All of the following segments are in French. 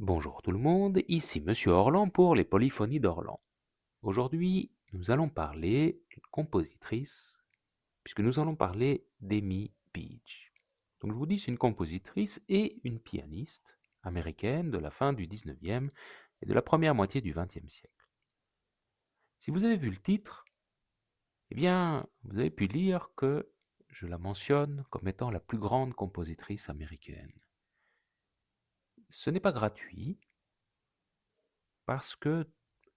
Bonjour tout le monde, ici Monsieur Orlan pour les Polyphonies d'Orlan. Aujourd'hui, nous allons parler d'une compositrice, puisque nous allons parler d'Amy Beach. Donc je vous dis, c'est une compositrice et une pianiste américaine de la fin du 19e et de la première moitié du 20e siècle. Si vous avez vu le titre, eh bien, vous avez pu lire que je la mentionne comme étant la plus grande compositrice américaine. Ce n'est pas gratuit, parce que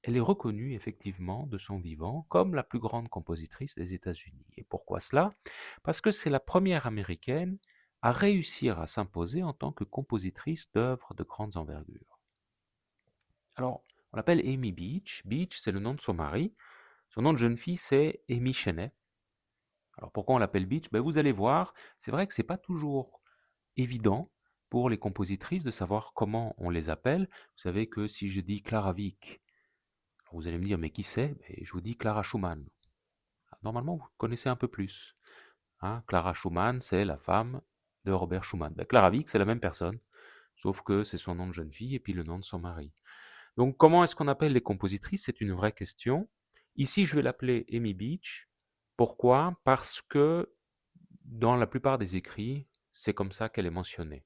elle est reconnue effectivement de son vivant comme la plus grande compositrice des États-Unis. Et pourquoi cela? Parce que c'est la première américaine à réussir à s'imposer en tant que compositrice d'œuvres de grande envergure. Alors, on l'appelle Amy Beach. Beach, c'est le nom de son mari. Son nom de jeune fille, c'est Amy Cheney. Alors pourquoi on l'appelle Beach? Vous allez voir, c'est vrai que c'est pas toujours évident pour les compositrices de savoir comment on les appelle. Vous savez que si je dis Clara Wieck, vous allez me dire, mais qui c'est? Je vous dis Clara Schumann. Normalement, vous connaissez un peu plus, hein. Clara Schumann, c'est la femme de Robert Schumann. Clara Wieck, c'est la même personne, sauf que c'est son nom de jeune fille et puis le nom de son mari. Donc, comment est-ce qu'on appelle les compositrices? C'est une vraie question. Ici, je vais l'appeler Amy Beach. Pourquoi? Parce que dans la plupart des écrits, c'est comme ça qu'elle est mentionnée.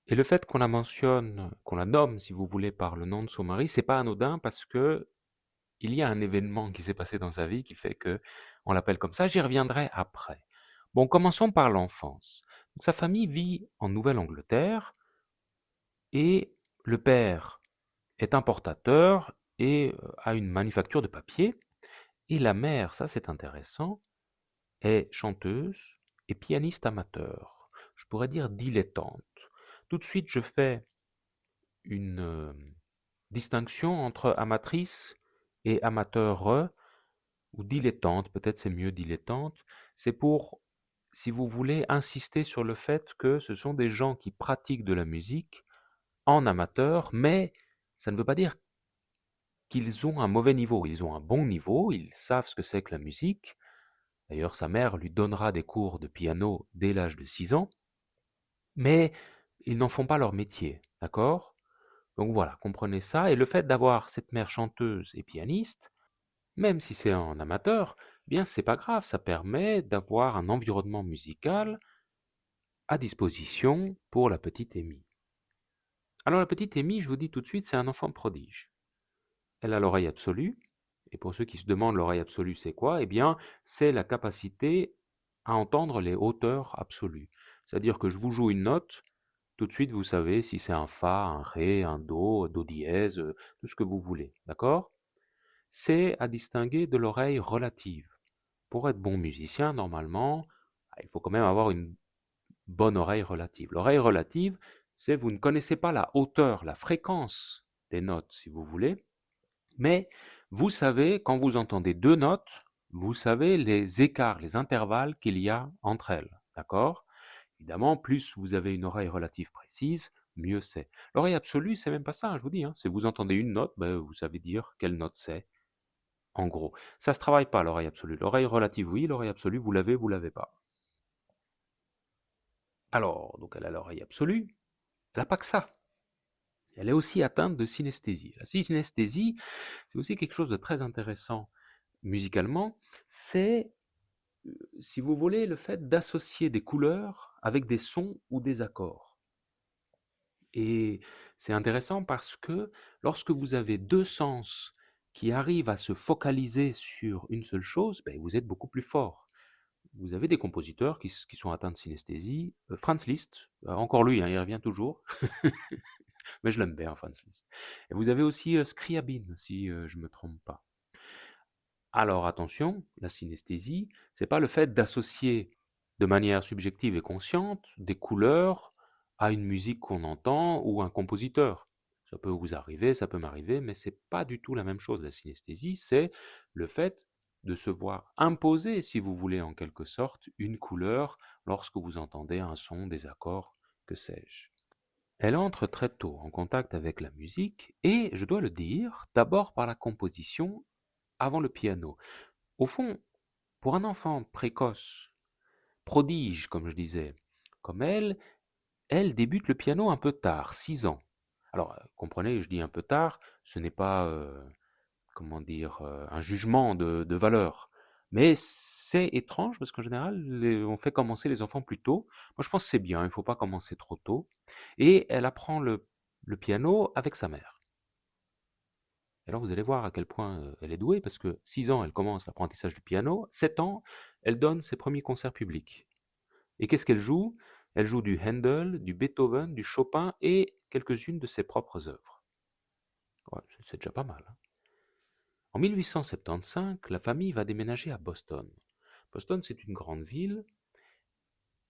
Et le fait qu'on la mentionne, qu'on la nomme, si vous voulez, par le nom de son mari, c'est pas anodin parce que il y a un événement qui s'est passé dans sa vie qui fait que on l'appelle comme ça, j'y reviendrai après. Bon, commençons par l'enfance. Sa famille vit en Nouvelle-Angleterre et le père est importateur et a une manufacture de papier. Et la mère, ça c'est intéressant, est chanteuse et pianiste amateur. Je pourrais dire dilettante. Tout de suite, je fais une distinction entre amatrice et amateur ou dilettante, peut-être c'est mieux dilettante, c'est pour, si vous voulez, insister sur le fait que ce sont des gens qui pratiquent de la musique en amateur, mais ça ne veut pas dire qu'ils ont un mauvais niveau, ils ont un bon niveau, ils savent ce que c'est que la musique. D'ailleurs, sa mère lui donnera des cours de piano dès l'âge de 6 ans, mais ils n'en font pas leur métier, d'accord? Donc voilà, comprenez ça, et le fait d'avoir cette mère chanteuse et pianiste, même si c'est en amateur, eh bien c'est pas grave, ça permet d'avoir un environnement musical à disposition pour la petite Amy. Alors la petite Amy, je vous dis tout de suite, c'est un enfant prodige. Elle a l'oreille absolue, et pour ceux qui se demandent l'oreille absolue c'est quoi, eh bien c'est la capacité à entendre les hauteurs absolues. C'est-à-dire que je vous joue une note, tout de suite vous savez si c'est un fa, un ré, un do, do dièse, tout ce que vous voulez, d'accord? C'est à distinguer de l'oreille relative. Pour être bon musicien, normalement, il faut quand même avoir une bonne oreille relative. L'oreille relative, c'est vous ne connaissez pas la hauteur, la fréquence des notes, si vous voulez, mais vous savez, quand vous entendez deux notes, vous savez les écarts, les intervalles qu'il y a entre elles. D'accord? Évidemment, plus vous avez une oreille relative précise, mieux c'est. L'oreille absolue, c'est même pas ça, je vous dis, hein. Si vous entendez une note, vous savez dire quelle note c'est, en gros. Ça se travaille pas, l'oreille absolue. L'oreille relative, oui, l'oreille absolue, vous l'avez pas. Alors, donc elle a l'oreille absolue, elle n'a pas que ça. Elle est aussi atteinte de synesthésie. La synesthésie, c'est aussi quelque chose de très intéressant musicalement. C'est, si vous voulez, le fait d'associer des couleurs avec des sons ou des accords. Et c'est intéressant parce que lorsque vous avez deux sens qui arrivent à se focaliser sur une seule chose, vous êtes beaucoup plus fort. Vous avez des compositeurs qui sont atteints de synesthésie. Franz Liszt, encore lui, hein, il revient toujours, mais je l'aime bien, Franz Liszt. Et vous avez aussi Scriabine, si je ne me trompe pas. Alors attention, la synesthésie, c'est pas le fait d'associer de manière subjective et consciente des couleurs à une musique qu'on entend ou un compositeur. Ça peut vous arriver, ça peut m'arriver, mais c'est pas du tout la même chose. La synesthésie, c'est le fait de se voir imposer, si vous voulez, en quelque sorte, une couleur lorsque vous entendez un son, des accords, que sais-je. Elle entre très tôt en contact avec la musique et, je dois le dire, d'abord par la composition avant le piano. Au fond, pour un enfant précoce, prodige, comme je disais, comme elle débute le piano un peu tard, 6 ans. Alors, comprenez, je dis un peu tard, ce n'est pas, comment dire, un jugement de valeur. Mais c'est étrange parce qu'en général, on fait commencer les enfants plus tôt. Moi, je pense que c'est bien, il ne faut pas commencer trop tôt. Et elle apprend le piano avec sa mère. Et alors, vous allez voir à quel point elle est douée, parce que 6 ans, elle commence l'apprentissage du piano. 7 ans, elle donne ses premiers concerts publics. Et qu'est-ce qu'elle joue? Elle joue du Handel, du Beethoven, du Chopin et quelques-unes de ses propres œuvres. Ouais, c'est déjà pas mal, hein. En 1875, la famille va déménager à Boston. Boston, c'est une grande ville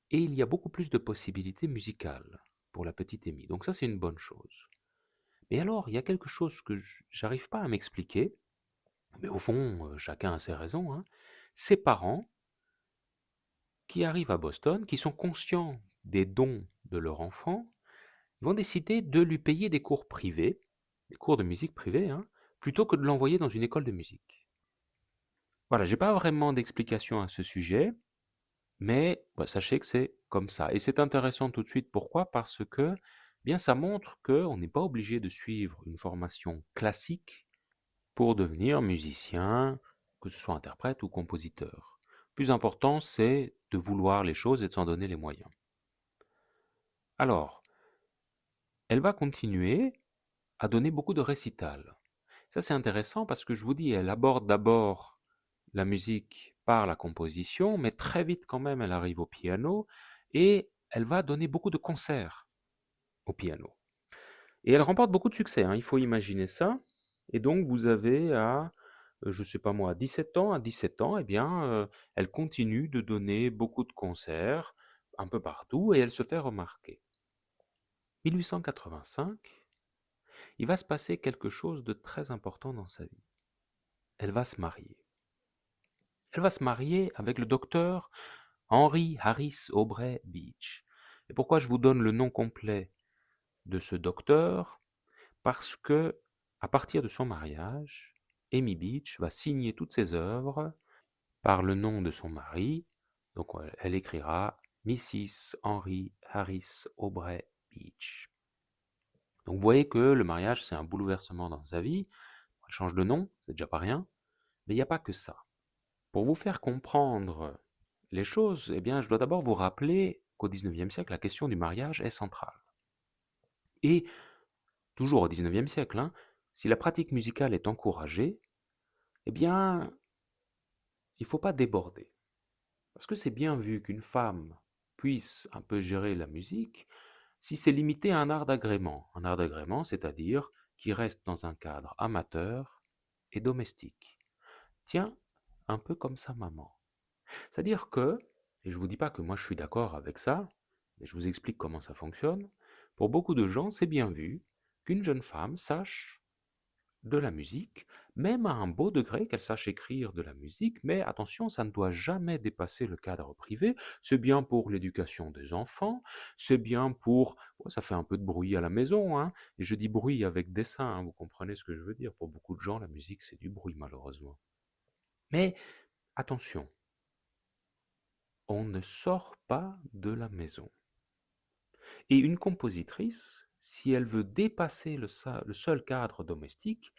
et il y a beaucoup plus de possibilités musicales pour la petite Amy. Donc ça, c'est une bonne chose. Mais alors, il y a quelque chose que j'arrive pas à m'expliquer, mais au fond, chacun a ses raisons, hein. Ses parents qui arrivent à Boston, qui sont conscients des dons de leur enfant, vont décider de lui payer des cours privés, des cours de musique privés, hein, plutôt que de l'envoyer dans une école de musique. Voilà, j'ai pas vraiment d'explication à ce sujet, mais bah, sachez que c'est comme ça. Et c'est intéressant tout de suite. Pourquoi? Parce que bien, ça montre qu'on n'est pas obligé de suivre une formation classique pour devenir musicien, que ce soit interprète ou compositeur. Le plus important, c'est de vouloir les choses et de s'en donner les moyens. Alors, elle va continuer à donner beaucoup de récitals. Ça, c'est intéressant parce que je vous dis, elle aborde d'abord la musique par la composition, mais très vite quand même, elle arrive au piano et elle va donner beaucoup de concerts au piano. Et elle remporte beaucoup de succès, hein, il faut imaginer ça. Et donc, vous avez je sais pas moi, à 17 ans, eh bien, elle continue de donner beaucoup de concerts un peu partout et elle se fait remarquer. 1885, il va se passer quelque chose de très important dans sa vie. Elle va se marier. Elle va se marier avec le docteur Henry Harris Aubrey Beach. Et pourquoi je vous donne le nom complet de ce docteur? Parce que, à partir de son mariage, Amy Beach va signer toutes ses œuvres par le nom de son mari. Donc elle écrira Mrs. Henry Harris Aubrey Beach. Donc vous voyez que le mariage, c'est un bouleversement dans sa vie. Elle change de nom, c'est déjà pas rien. Mais il n'y a pas que ça. Pour vous faire comprendre les choses, eh bien, je dois d'abord vous rappeler qu'au XIXe siècle, la question du mariage est centrale. Et toujours au XIXe siècle, hein, si la pratique musicale est encouragée, eh bien, il ne faut pas déborder. Parce que c'est bien vu qu'une femme puisse un peu gérer la musique si c'est limité à un art d'agrément. Un art d'agrément, c'est-à-dire qui reste dans un cadre amateur et domestique. Tiens, un peu comme sa maman. C'est-à-dire que, et je ne vous dis pas que moi je suis d'accord avec ça, mais je vous explique comment ça fonctionne, pour beaucoup de gens, c'est bien vu qu'une jeune femme sache de la musique, même à un beau degré qu'elle sache écrire de la musique, mais attention, ça ne doit jamais dépasser le cadre privé. C'est bien pour l'éducation des enfants, c'est bien pour... Bon, ça fait un peu de bruit à la maison, hein, et je dis bruit avec dessein, hein, vous comprenez ce que je veux dire. Pour beaucoup de gens, la musique, c'est du bruit, malheureusement. Mais attention, on ne sort pas de la maison. Et une compositrice, si elle veut dépasser le seul cadre domestique,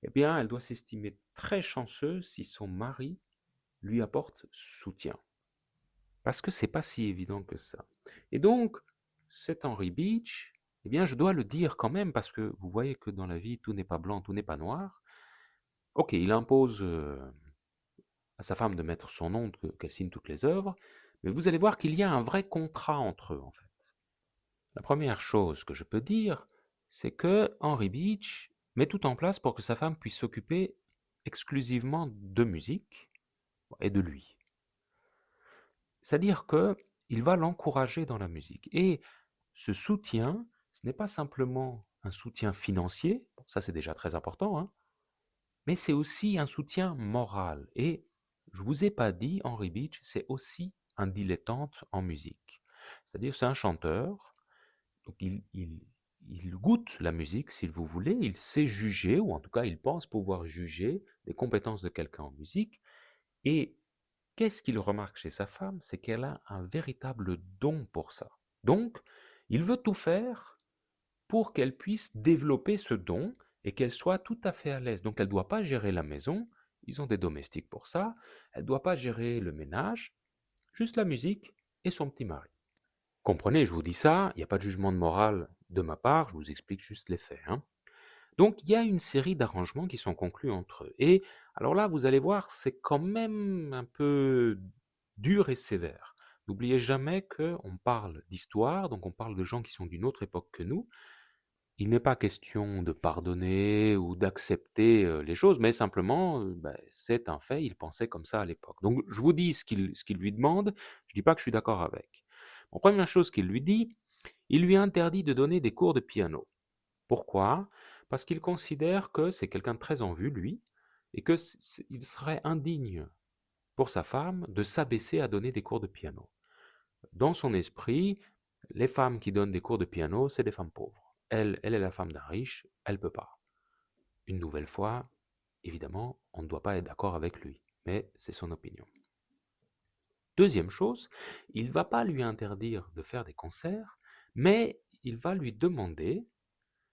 eh bien, elle doit s'estimer très chanceuse si son mari lui apporte soutien. Parce que c'est pas si évident que ça. Et donc, cet Henry Beach, eh bien, je dois le dire quand même, parce que vous voyez que dans la vie, tout n'est pas blanc, tout n'est pas noir. Ok, il impose à sa femme de mettre son nom, qu'elle signe toutes les œuvres, mais vous allez voir qu'il y a un vrai contrat entre eux, en fait. La première chose que je peux dire, c'est que Henry Beach met tout en place pour que sa femme puisse s'occuper exclusivement de musique et de lui. C'est-à-dire que il va l'encourager dans la musique. Et ce soutien, ce n'est pas simplement un soutien financier, bon, ça c'est déjà très important, hein, mais c'est aussi un soutien moral. Et je ne vous ai pas dit, Henry Beach, c'est aussi un dilettante en musique. C'est-à-dire c'est un chanteur, donc il goûte la musique, s'il vous voulez, il sait juger, ou en tout cas il pense pouvoir juger des compétences de quelqu'un en musique. Et qu'est-ce qu'il remarque chez sa femme? C'est qu'elle a un véritable don pour ça. Donc, il veut tout faire pour qu'elle puisse développer ce don et qu'elle soit tout à fait à l'aise. Donc elle ne doit pas gérer la maison, ils ont des domestiques pour ça, elle ne doit pas gérer le ménage, juste la musique et son petit mari. Comprenez, je vous dis ça, il n'y a pas de jugement de morale de ma part, je vous explique juste les faits, hein. Donc il y a une série d'arrangements qui sont conclus entre eux. Et alors là, vous allez voir, c'est quand même un peu dur et sévère. N'oubliez jamais qu'on parle d'histoire, donc on parle de gens qui sont d'une autre époque que nous. Il n'est pas question de pardonner ou d'accepter les choses, mais simplement, c'est un fait, il pensait comme ça à l'époque. Donc je vous dis ce qu'il lui demande, je ne dis pas que je suis d'accord avec. Bon, première chose qu'il lui dit, il lui interdit de donner des cours de piano. Pourquoi? Parce qu'il considère que c'est quelqu'un de très en vue, lui, et que il serait indigne pour sa femme de s'abaisser à donner des cours de piano. Dans son esprit, les femmes qui donnent des cours de piano, c'est des femmes pauvres. Elle est la femme d'un riche, elle ne peut pas. Une nouvelle fois, évidemment, on ne doit pas être d'accord avec lui, mais c'est son opinion. Deuxième chose, il ne va pas lui interdire de faire des concerts, mais il va lui demander,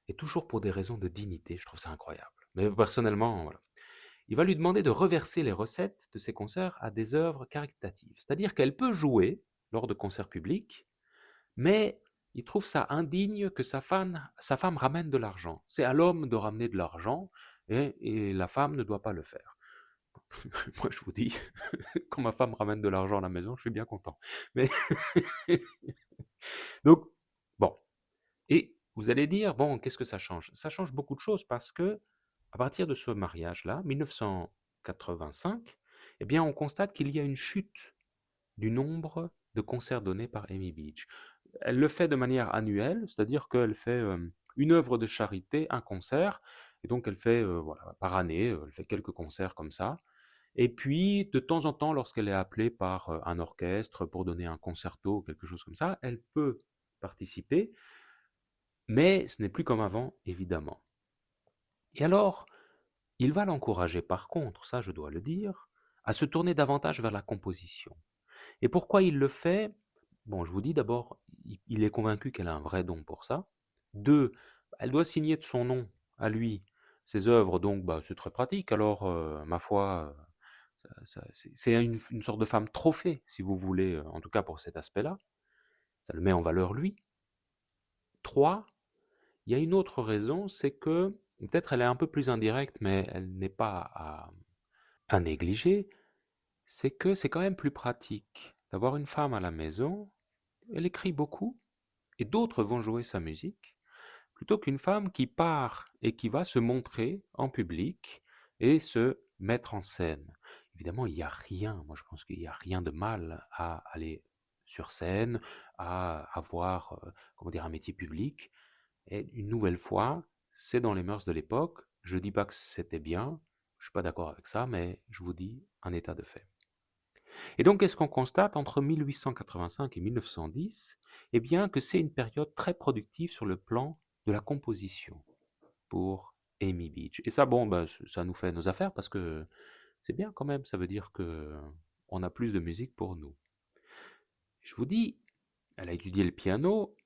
et toujours pour des raisons de dignité, je trouve ça incroyable, mais personnellement, voilà, il va lui demander de reverser les recettes de ses concerts à des œuvres caritatives. C'est-à-dire qu'elle peut jouer lors de concerts publics, mais il trouve ça indigne que sa femme ramène de l'argent. C'est à l'homme de ramener de l'argent et la femme ne doit pas le faire. Moi, je vous dis, quand ma femme ramène de l'argent à la maison, je suis bien content. Mais donc, bon. Et vous allez dire, bon, qu'est-ce que ça change? Ça change beaucoup de choses parce que, à partir de ce mariage-là, 1985, eh bien, on constate qu'il y a une chute du nombre de concerts donnés par Amy Beach. Elle le fait de manière annuelle, c'est-à-dire qu'elle fait une œuvre de charité, un concert, et donc elle fait, voilà, par année, elle fait quelques concerts comme ça. Et puis, de temps en temps, lorsqu'elle est appelée par un orchestre pour donner un concerto ou quelque chose comme ça, elle peut participer, mais ce n'est plus comme avant, évidemment. Et alors, il va l'encourager par contre, ça je dois le dire, à se tourner davantage vers la composition. Et pourquoi il le fait? Bon, je vous dis d'abord, il est convaincu qu'elle a un vrai don pour ça. Deux, elle doit signer de son nom à lui ses œuvres, donc c'est très pratique. Alors, ma foi, c'est une sorte de femme trophée, si vous voulez, en tout cas pour cet aspect-là. Ça le met en valeur lui. Trois, il y a une autre raison, c'est que, peut-être elle est un peu plus indirecte, mais elle n'est pas à négliger, c'est que c'est quand même plus pratique d'avoir une femme à la maison. Elle écrit beaucoup, et d'autres vont jouer sa musique, plutôt qu'une femme qui part et qui va se montrer en public et se mettre en scène. Évidemment, il n'y a rien, moi je pense qu'il n'y a rien de mal à aller sur scène, à avoir, comment dire, un métier public. Et une nouvelle fois, c'est dans les mœurs de l'époque. Je ne dis pas que c'était bien, je ne suis pas d'accord avec ça, mais je vous dis un état de fait. Et donc, qu'est-ce qu'on constate entre 1885 et 1910? Eh bien, que c'est une période très productive sur le plan de la composition pour Amy Beach. Et ça, bon, ça nous fait nos affaires parce que c'est bien quand même. Ça veut dire que on a plus de musique pour nous. Je vous dis, elle a étudié le piano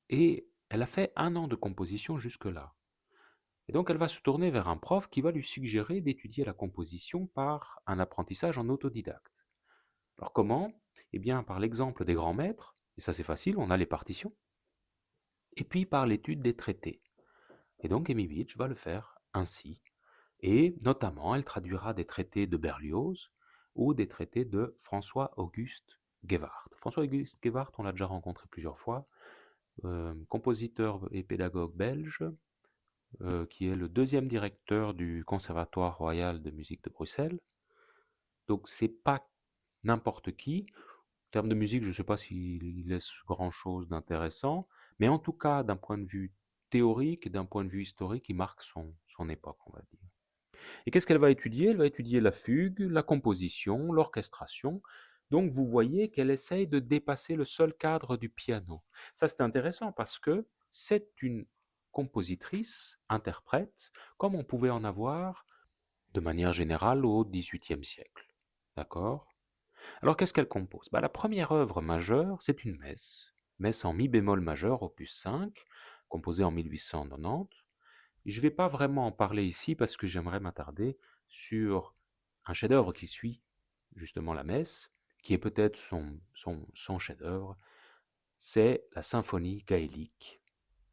et elle a fait 1 an de composition jusque-là. Et donc, elle va se tourner vers un prof qui va lui suggérer d'étudier la composition par un apprentissage en autodidacte. Alors comment? Eh bien, par l'exemple des grands maîtres, et ça c'est facile, on a les partitions, et puis par l'étude des traités. Et donc Amy Beach va le faire ainsi. Et notamment, elle traduira des traités de Berlioz ou des traités de François-Auguste Guévart. François-Auguste Guévart, on l'a déjà rencontré plusieurs fois, compositeur et pédagogue belge, qui est le deuxième directeur du Conservatoire royal de musique de Bruxelles. Donc c'est pas n'importe qui. En termes de musique, je ne sais pas s'il laisse grand-chose d'intéressant, mais en tout cas, d'un point de vue théorique et d'un point de vue historique, il marque son époque, on va dire. Et qu'est-ce qu'elle va étudier? Elle va étudier la fugue, la composition, l'orchestration. Donc vous voyez qu'elle essaye de dépasser le seul cadre du piano. Ça, c'est intéressant parce que c'est une compositrice, interprète, comme on pouvait en avoir de manière générale au XVIIIe siècle. D'accord? Alors qu'est-ce qu'elle compose? La première œuvre majeure, c'est une messe. Messe en mi bémol majeur, opus 5, composé en 1890. Et je ne vais pas vraiment en parler ici parce que j'aimerais m'attarder sur un chef-d'œuvre qui suit justement la messe, qui est peut-être son chef-d'œuvre, c'est la symphonie gaélique,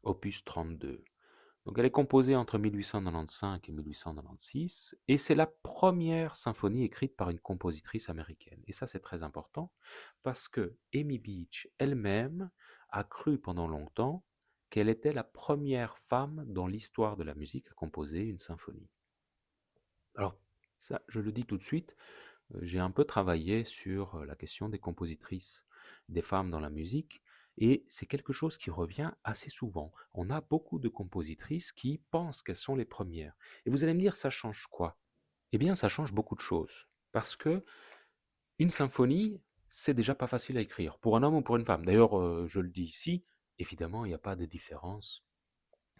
opus 32. Donc elle est composée entre 1895 et 1896, et c'est la première symphonie écrite par une compositrice américaine. Et ça c'est très important, parce que Amy Beach elle-même a cru pendant longtemps qu'elle était la première femme dans l'histoire de la musique à composer une symphonie. Alors ça, je le dis tout de suite, j'ai un peu travaillé sur la question des compositrices, des femmes dans la musique, et c'est quelque chose qui revient assez souvent. On a beaucoup de compositrices qui pensent qu'elles sont les premières. Et vous allez me dire, ça change quoi? Eh bien, ça change beaucoup de choses. Parce que une symphonie, c'est déjà pas facile à écrire, pour un homme ou pour une femme. D'ailleurs, je le dis ici, évidemment, il n'y a pas de différence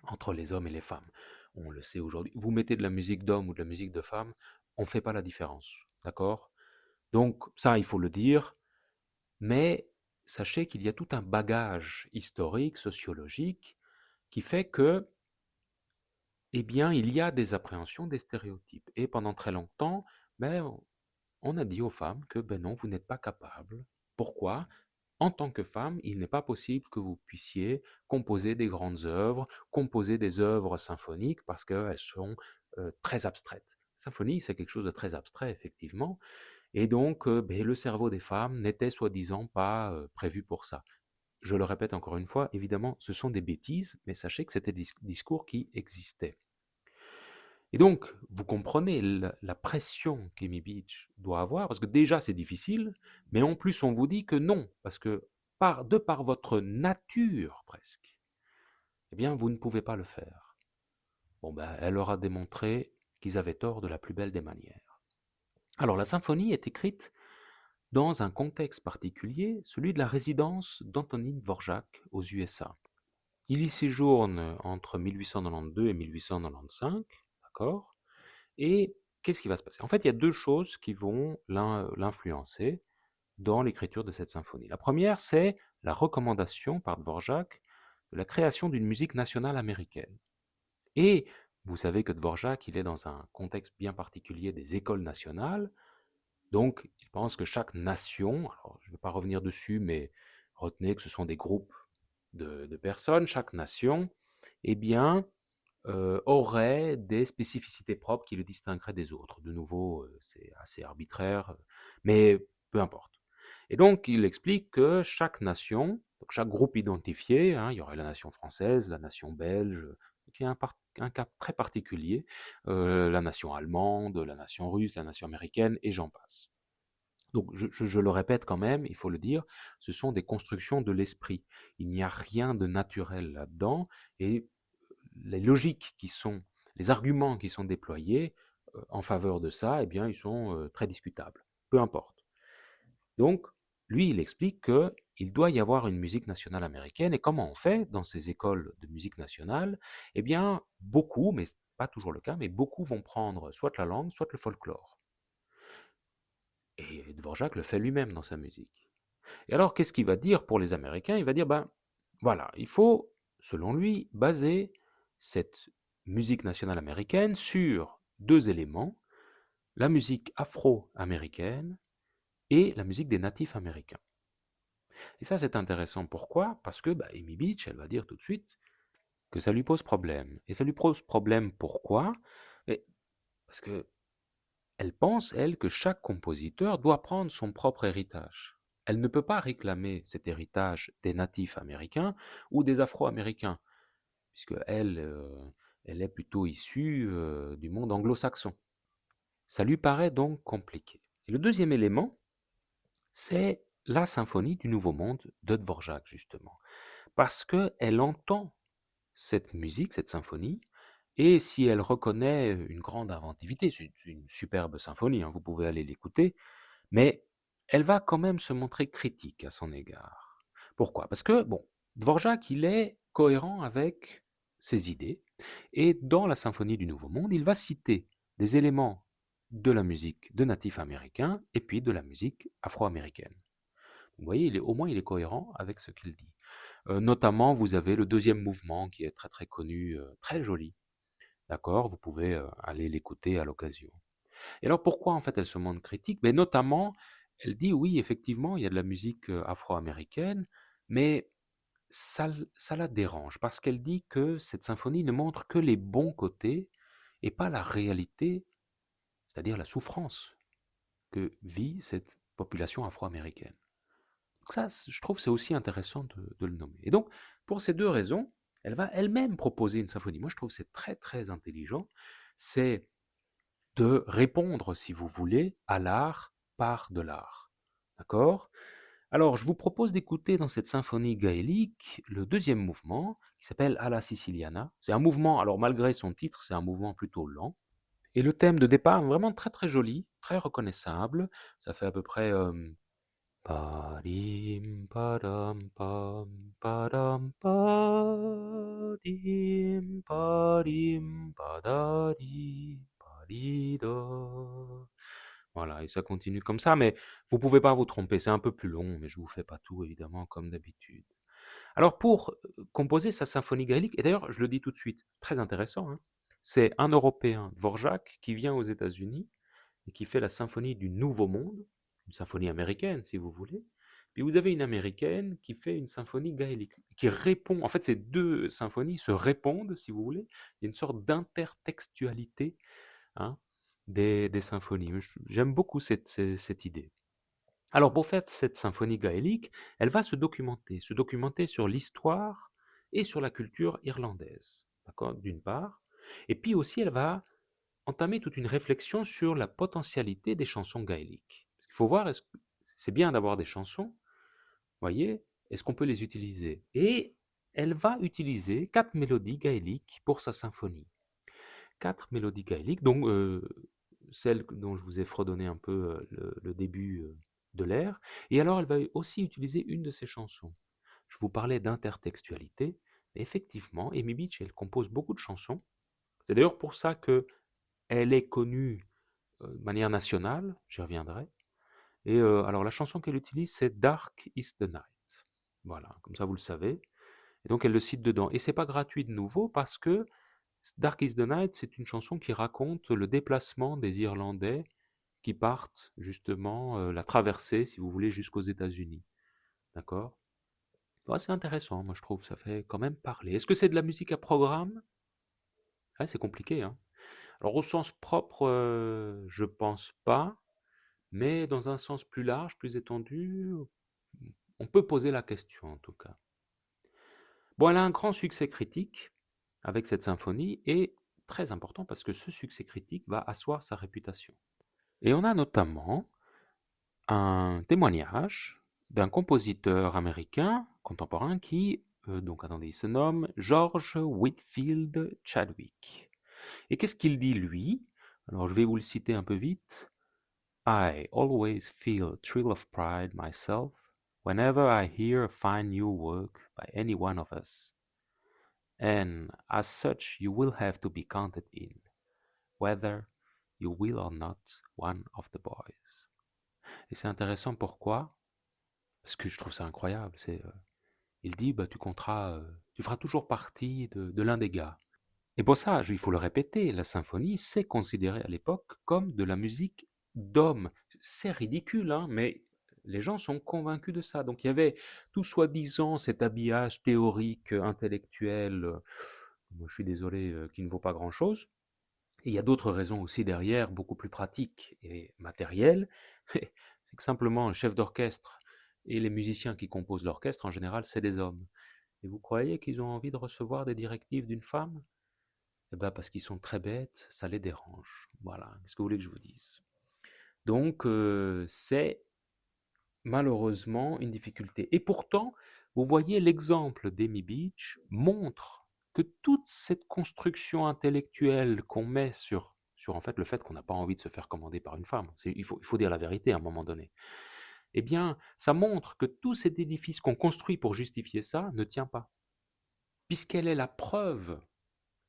entre les hommes et les femmes. On le sait aujourd'hui. Vous mettez de la musique d'homme ou de la musique de femme, on ne fait pas la différence. D'accord? Donc ça, il faut le dire, mais sachez qu'il y a tout un bagage historique, sociologique, qui fait que, eh bien, il y a des appréhensions, des stéréotypes. Et pendant très longtemps, ben, on a dit aux femmes que, ben non, vous n'êtes pas capables. Pourquoi? En tant que femme, il n'est pas possible que vous puissiez composer des grandes œuvres, composer des œuvres symphoniques, parce qu'elles sont très abstraites. Symphonie, c'est quelque chose de très abstrait, effectivement, et donc, beh, le cerveau des femmes n'était soi-disant pas prévu pour ça. Je le répète encore une fois, évidemment, ce sont des bêtises, mais sachez que c'était des discours qui existaient. Et donc, vous comprenez la pression qu'Amy Beach doit avoir, parce que déjà c'est difficile, mais en plus on vous dit que non, parce que de par votre nature presque, eh bien vous ne pouvez pas le faire. Bon ben, elle leur a démontré qu'ils avaient tort de la plus belle des manières. Alors la symphonie est écrite dans un contexte particulier, celui de la résidence d'Antonin Dvorak aux USA. Il y séjourne entre 1892 et 1895, d'accord? Et qu'est-ce qui va se passer? En fait, il y a deux choses qui vont l'influencer dans l'écriture de cette symphonie. La première, c'est la recommandation par Dvorak de la création d'une musique nationale américaine. Et vous savez que Dvorak, il est dans un contexte bien particulier des écoles nationales, donc il pense que chaque nation, alors je ne vais pas revenir dessus, mais retenez que ce sont des groupes de personnes, chaque nation, eh bien, aurait des spécificités propres qui le distingueraient des autres. De nouveau, c'est assez arbitraire, mais peu importe. Et donc, il explique que chaque nation, donc chaque groupe identifié, hein, il y aurait la nation française, la nation belge, qui est un cas très particulier, la nation allemande, la nation russe, la nation américaine, et j'en passe. Donc, je le répète quand même, il faut le dire, ce sont des constructions de l'esprit. Il n'y a rien de naturel là-dedans, et les logiques qui sont, les arguments qui sont déployés en faveur de ça, eh bien, ils sont très discutables. Peu importe. Donc, lui, il explique qu'il doit y avoir une musique nationale américaine, et comment on fait dans ces écoles de musique nationale? Eh bien, beaucoup, mais ce n'est pas toujours le cas, mais beaucoup vont prendre soit la langue, soit le folklore. Et Dvorak le fait lui-même dans sa musique. Et alors, qu'est-ce qu'il va dire pour les Américains? Il va dire, ben voilà, il faut, selon lui, baser cette musique nationale américaine sur deux éléments, la musique afro-américaine et la musique des natifs américains. Et ça, c'est intéressant. Pourquoi? Parce que Amy Beach, elle va dire tout de suite que ça lui pose problème. Et ça lui pose problème pourquoi? Et parce que elle pense, elle, que chaque compositeur doit prendre son propre héritage. Elle ne peut pas réclamer cet héritage des natifs américains ou des afro-américains, puisque elle, elle est plutôt issue du monde anglo-saxon. Ça lui paraît donc compliqué. Et le deuxième élément, c'est la symphonie du Nouveau Monde de Dvorak, justement, parce qu'elle entend cette musique, cette symphonie, et si elle reconnaît une grande inventivité, c'est une superbe symphonie, hein, vous pouvez aller l'écouter, mais elle va quand même se montrer critique à son égard. Pourquoi? Parce que, bon, Dvorak, il est cohérent avec ses idées, et dans la symphonie du Nouveau Monde, il va citer des éléments de la musique de natifs américains et puis de la musique afro-américaine. Vous voyez, au moins il est cohérent avec ce qu'il dit. Notamment, vous avez le deuxième mouvement qui est très très connu, très joli, d'accord? Vous pouvez aller l'écouter à l'occasion. Et alors pourquoi en fait elle se montre critique? Mais notamment, elle dit oui, effectivement, il y a de la musique afro-américaine, mais ça la dérange parce qu'elle dit que cette symphonie ne montre que les bons côtés et pas la réalité, c'est-à-dire la souffrance que vit cette population afro-américaine. Donc ça, je trouve, c'est aussi intéressant de le nommer. Et donc, pour ces deux raisons, elle va elle-même proposer une symphonie. Moi, je trouve que c'est très, très intelligent. C'est de répondre, si vous voulez, à l'art par de l'art. D'accord? Alors, je vous propose d'écouter dans cette symphonie gaélique le deuxième mouvement, qui s'appelle Alla Siciliana. C'est un mouvement, alors malgré son titre, c'est un mouvement plutôt lent. Et le thème de départ, vraiment très très joli, très reconnaissable. Ça fait à peu près padim, padam, pam, padam, padim, padim, padadi, padida. Voilà, et ça continue comme ça, mais vous pouvez pas vous tromper, c'est un peu plus long, mais je vous fais pas tout, évidemment, comme d'habitude. Alors pour composer sa symphonie gaélique, et d'ailleurs, je le dis tout de suite, très intéressant, hein, c'est un Européen, Dvorak, qui vient aux États-Unis et qui fait la symphonie du Nouveau Monde, une symphonie américaine si vous voulez. Puis vous avez une américaine qui fait une symphonie gaélique, qui répond, en fait ces deux symphonies se répondent si vous voulez, il y a une sorte d'intertextualité hein, des symphonies. J'aime beaucoup cette idée. Alors pour faire cette symphonie gaélique, elle va se documenter sur l'histoire et sur la culture irlandaise, d'accord, d'une part, et puis aussi elle va entamer toute une réflexion sur la potentialité des chansons gaéliques. Parce qu'il faut voir, c'est bien d'avoir des chansons, voyez, est-ce qu'on peut les utiliser? Et elle va utiliser 4 mélodies gaéliques pour sa symphonie. 4 mélodies gaéliques, dont celle dont je vous ai fredonné un peu le début de l'air. Et alors, elle va aussi utiliser une de ses chansons. Je vous parlais d'intertextualité. Effectivement, Amy Beach, elle compose beaucoup de chansons. C'est d'ailleurs pour ça que elle est connue de manière nationale, j'y reviendrai. Et alors la chanson qu'elle utilise, c'est Dark is the Night. Voilà, comme ça vous le savez. Et donc elle le cite dedans. Et c'est pas gratuit de nouveau parce que Dark is the Night, c'est une chanson qui raconte le déplacement des Irlandais qui partent justement la traversée, si vous voulez, jusqu'aux États-Unis. D'accord? Ouais, c'est intéressant, moi je trouve, ça fait quand même parler. Est-ce que c'est de la musique à programme? Ouais, c'est compliqué, hein. Alors au sens propre, je pense pas. Mais dans un sens plus large, plus étendu, on peut poser la question en tout cas. Bon, elle a un grand succès critique avec cette symphonie et très important parce que ce succès critique va asseoir sa réputation. Et on a notamment un témoignage d'un compositeur américain contemporain qui, donc attendez, il se nomme George Whitfield Chadwick. Et qu'est-ce qu'il dit lui? Alors je vais vous le citer un peu vite. I always feel a thrill of pride myself whenever I hear a fine new work by any one of us, and as such you will have to be counted in, whether you will or not one of the boys. Et c'est intéressant pourquoi? Parce que je trouve ça incroyable. Il dit, bah, tu feras toujours partie de l'un des gars. Et pour ça, il faut le répéter, la symphonie, c'est considéré à l'époque comme de la musique d'homme. C'est ridicule, hein, mais les gens sont convaincus de ça. Donc il y avait tout soi-disant cet habillage théorique, intellectuel, moi je suis désolé, qui ne vaut pas grand-chose. Et il y a d'autres raisons aussi derrière, beaucoup plus pratiques et matérielles. C'est que simplement, le chef d'orchestre et les musiciens qui composent l'orchestre, en général, c'est des hommes. Et vous croyez qu'ils ont envie de recevoir des directives d'une femme? Eh ben, parce qu'ils sont très bêtes, ça les dérange. Voilà, qu'est-ce que vous voulez que je vous dise? Donc, c'est malheureusement une difficulté. Et pourtant, vous voyez, l'exemple d'Amy Beach montre que toute cette construction intellectuelle qu'on met sur en fait le fait qu'on n'a pas envie de se faire commander par une femme, il faut dire la vérité à un moment donné. Eh bien, ça montre que tout cet édifice qu'on construit pour justifier ça ne tient pas, puisqu'elle est la preuve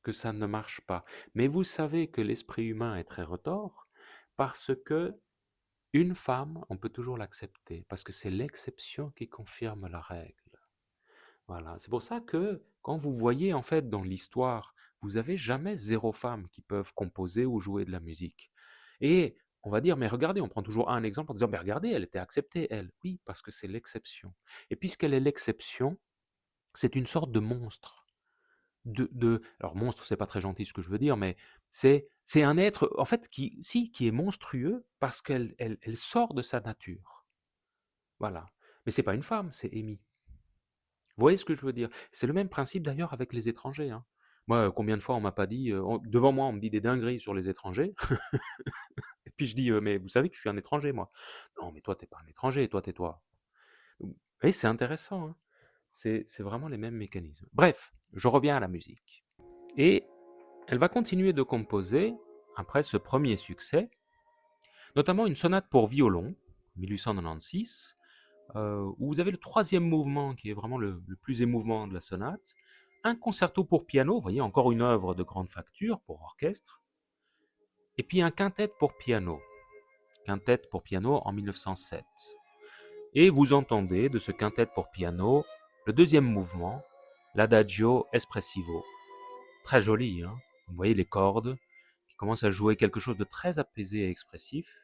que ça ne marche pas. Mais vous savez que l'esprit humain est très retors parce que une femme, on peut toujours l'accepter parce que c'est l'exception qui confirme la règle. Voilà. C'est pour ça que quand vous voyez en fait dans l'histoire, vous avez jamais 0 femmes qui peuvent composer ou jouer de la musique. Et on va dire: «Mais regardez», on prend toujours un exemple en disant: «Mais regardez, elle était acceptée elle». Oui, parce que c'est l'exception. Et puisqu'elle est l'exception, c'est une sorte de monstre. Alors monstre, c'est pas très gentil ce que je veux dire, mais c'est un être en fait qui est monstrueux parce qu'elle sort de sa nature. Voilà. Mais c'est pas une femme, c'est Amy. Vous voyez ce que je veux dire? C'est le même principe d'ailleurs avec les étrangers, hein. Moi, combien de fois on m'a pas dit, devant moi, on me dit des dingueries sur les étrangers, et puis je dis: «Mais vous savez que je suis un étranger moi?» «Non, mais toi, t'es pas un étranger, toi, tais-toi». Vous voyez, c'est intéressant, hein. C'est vraiment les mêmes mécanismes. Bref, je reviens à la musique et elle va continuer de composer après ce premier succès, notamment une sonate pour violon, 1896, où vous avez le troisième mouvement qui est vraiment le plus émouvant de la sonate, un concerto pour piano, vous voyez encore une œuvre de grande facture pour orchestre, et puis un quintet pour piano en 1907. Et vous entendez de ce quintet pour piano le deuxième mouvement, l'adagio espressivo. Très joli, hein. Vous voyez les cordes qui commencent à jouer quelque chose de très apaisé et expressif.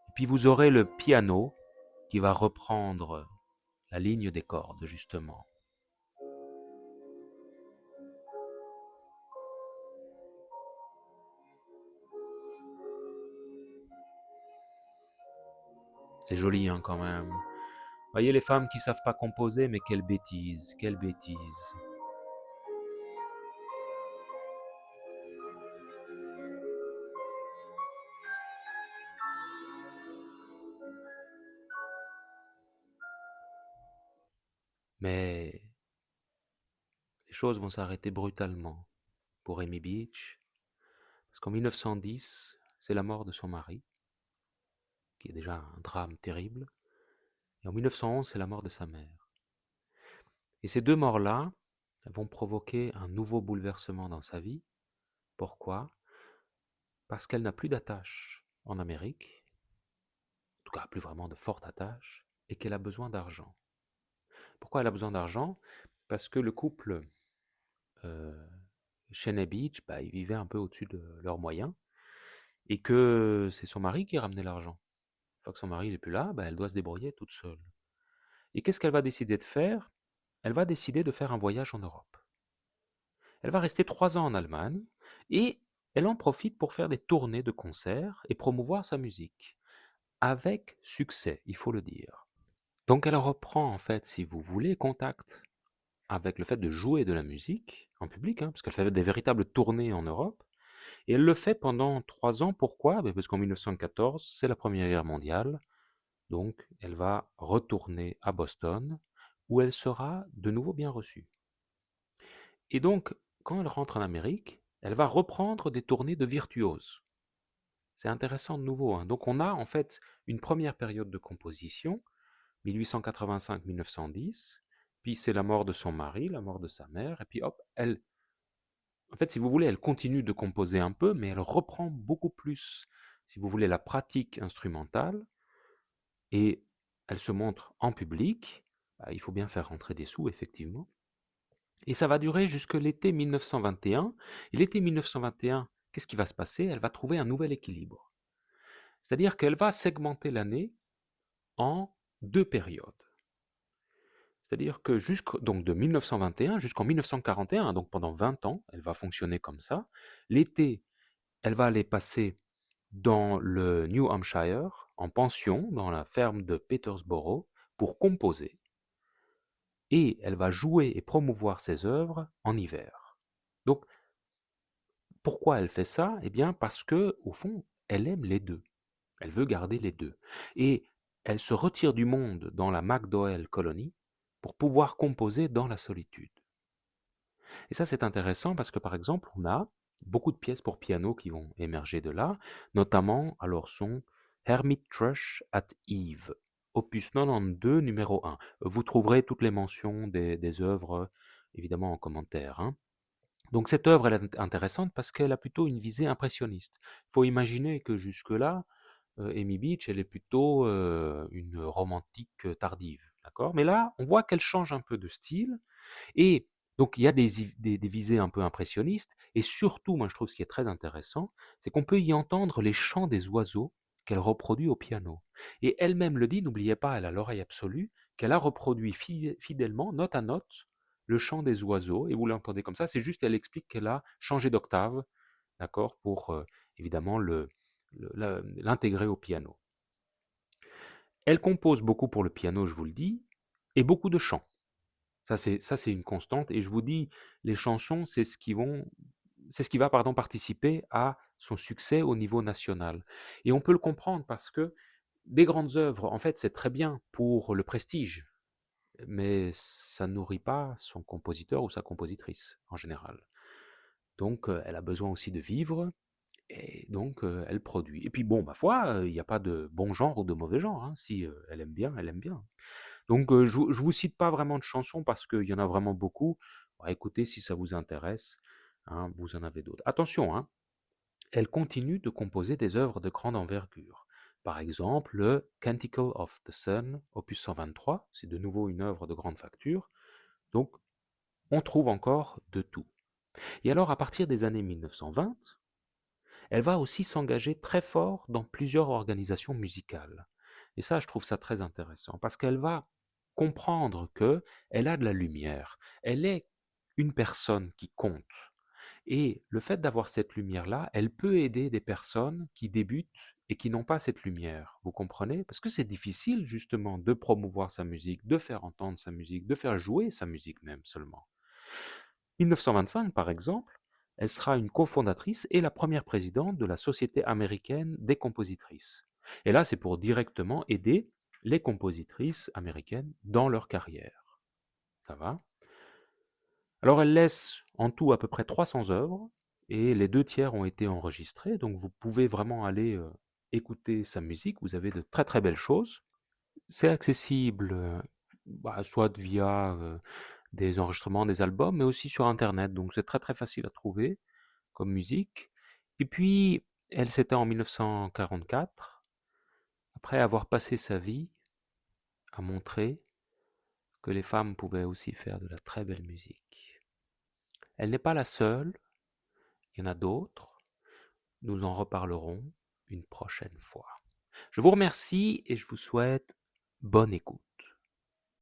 Et puis vous aurez le piano qui va reprendre la ligne des cordes, justement. C'est joli, hein, quand même. Voyez les femmes qui savent pas composer, mais quelle bêtise, quelle bêtise. Mais les choses vont s'arrêter brutalement pour Amy Beach, parce qu'en 1910, c'est la mort de son mari, qui est déjà un drame terrible, et en 1911, c'est la mort de sa mère. Et ces deux morts-là vont provoquer un nouveau bouleversement dans sa vie. Pourquoi? Parce qu'elle n'a plus d'attache en Amérique, en tout cas plus vraiment de forte attache, et qu'elle a besoin d'argent. Pourquoi elle a besoin d'argent? Parce que le couple Cheney Beach, bah, ils vivaient un peu au-dessus de leurs moyens, et que c'est son mari qui ramenait l'argent. Une fois que son mari n'est plus là, bah, elle doit se débrouiller toute seule. Et qu'est-ce qu'elle va décider de faire? Elle va décider de faire un voyage en Europe. Elle va rester 3 ans en Allemagne, et elle en profite pour faire des tournées de concerts et promouvoir sa musique. Avec succès, il faut le dire. Donc elle reprend en fait, si vous voulez, contact avec le fait de jouer de la musique en public, hein, parce qu'elle fait des véritables tournées en Europe, et elle le fait pendant 3 ans. Pourquoi? Ben parce qu'en 1914, c'est la Première Guerre mondiale, donc elle va retourner à Boston, où elle sera de nouveau bien reçue. Et donc, quand elle rentre en Amérique, elle va reprendre des tournées de virtuose. C'est intéressant de nouveau, hein. Donc on a en fait une première période de composition, 1885-1910, puis c'est la mort de son mari, la mort de sa mère, et puis hop, en fait, si vous voulez, elle continue de composer un peu, mais elle reprend beaucoup plus, si vous voulez, la pratique instrumentale, et elle se montre en public. Bah, il faut bien faire rentrer des sous, effectivement. Et ça va durer jusque l'été 1921. Et l'été 1921, qu'est-ce qui va se passer? Elle va trouver un nouvel équilibre. C'est-à-dire qu'elle va segmenter l'année en 2 périodes. C'est-à-dire que donc de 1921 jusqu'en 1941, donc pendant 20 ans, elle va fonctionner comme ça. L'été, elle va aller passer dans le New Hampshire, en pension, dans la ferme de Petersboro, pour composer. Et elle va jouer et promouvoir ses œuvres en hiver. Donc, pourquoi elle fait ça? Eh bien, parce que, au fond, elle aime les deux. Elle veut garder les deux. Et elle se retire du monde dans la MacDowell Colony pour pouvoir composer dans la solitude. Et ça, c'est intéressant parce que, par exemple, on a beaucoup de pièces pour piano qui vont émerger de là, notamment, alors, son Hermit Thrush at Eve, opus 92, numéro 1. Vous trouverez toutes les mentions des œuvres, évidemment, en commentaire, hein. Donc cette œuvre, elle est intéressante parce qu'elle a plutôt une visée impressionniste. Il faut imaginer que jusque-là, Amy Beach, elle est plutôt une romantique tardive. d'accord? Mais là, on voit qu'elle change un peu de style et donc il y a des visées un peu impressionnistes et surtout, moi je trouve ce qui est très intéressant, c'est qu'on peut y entendre les chants des oiseaux qu'elle reproduit au piano. Et elle-même le dit, n'oubliez pas, elle a l'oreille absolue, qu'elle a reproduit fidèlement, note à note, le chant des oiseaux, et vous l'entendez comme ça, c'est juste, elle explique qu'elle a changé d'octave, d'accord, pour évidemment l'intégrer au piano. Elle compose beaucoup pour le piano, je vous le dis, et beaucoup de chants. Ça c'est une constante et je vous dis, les chansons, c'est ce qui va, pardon, participer à son succès au niveau national. Et on peut le comprendre parce que des grandes œuvres, en fait, c'est très bien pour le prestige, mais ça nourrit pas son compositeur ou sa compositrice, en général. Donc, elle a besoin aussi de vivre et donc, elle produit. Et puis bon, ma foi, il n'y a pas de bon genre ou de mauvais genre, hein. Si, elle aime bien, elle aime bien. Donc, je vous cite pas vraiment de chansons parce qu'il y en a vraiment beaucoup. Bah, écoutez, si ça vous intéresse, hein, vous en avez d'autres. Attention, hein, elle continue de composer des œuvres de grande envergure. Par exemple, le Canticle of the Sun, opus 123, c'est de nouveau une œuvre de grande facture. Donc, on trouve encore de tout. Et alors, à partir des années 1920, elle va aussi s'engager très fort dans plusieurs organisations musicales. Et ça, je trouve ça très intéressant, parce qu'elle va comprendre que elle a de la lumière. Elle est une personne qui compte. Et le fait d'avoir cette lumière-là, elle peut aider des personnes qui débutent et qui n'ont pas cette lumière. Vous comprenez? Parce que c'est difficile justement de promouvoir sa musique, de faire entendre sa musique, de faire jouer sa musique même seulement. 1925, par exemple, elle sera une cofondatrice et la première présidente de la Société américaine des compositrices. Et là, c'est pour directement aider les compositrices américaines dans leur carrière. Ça va? Alors, elle laisse en tout à peu près 300 œuvres et les 2 tiers ont été enregistrés. Donc, vous pouvez vraiment aller écouter sa musique. Vous avez de très très belles choses. C'est accessible soit via des enregistrements, des albums, mais aussi sur Internet. Donc, c'est très très facile à trouver comme musique. Et puis, elle s'éteint en 1944, après avoir passé sa vie à montrer que les femmes pouvaient aussi faire de la très belle musique. Elle n'est pas la seule, il y en a d'autres. Nous en reparlerons une prochaine fois. Je vous remercie et je vous souhaite bonne écoute.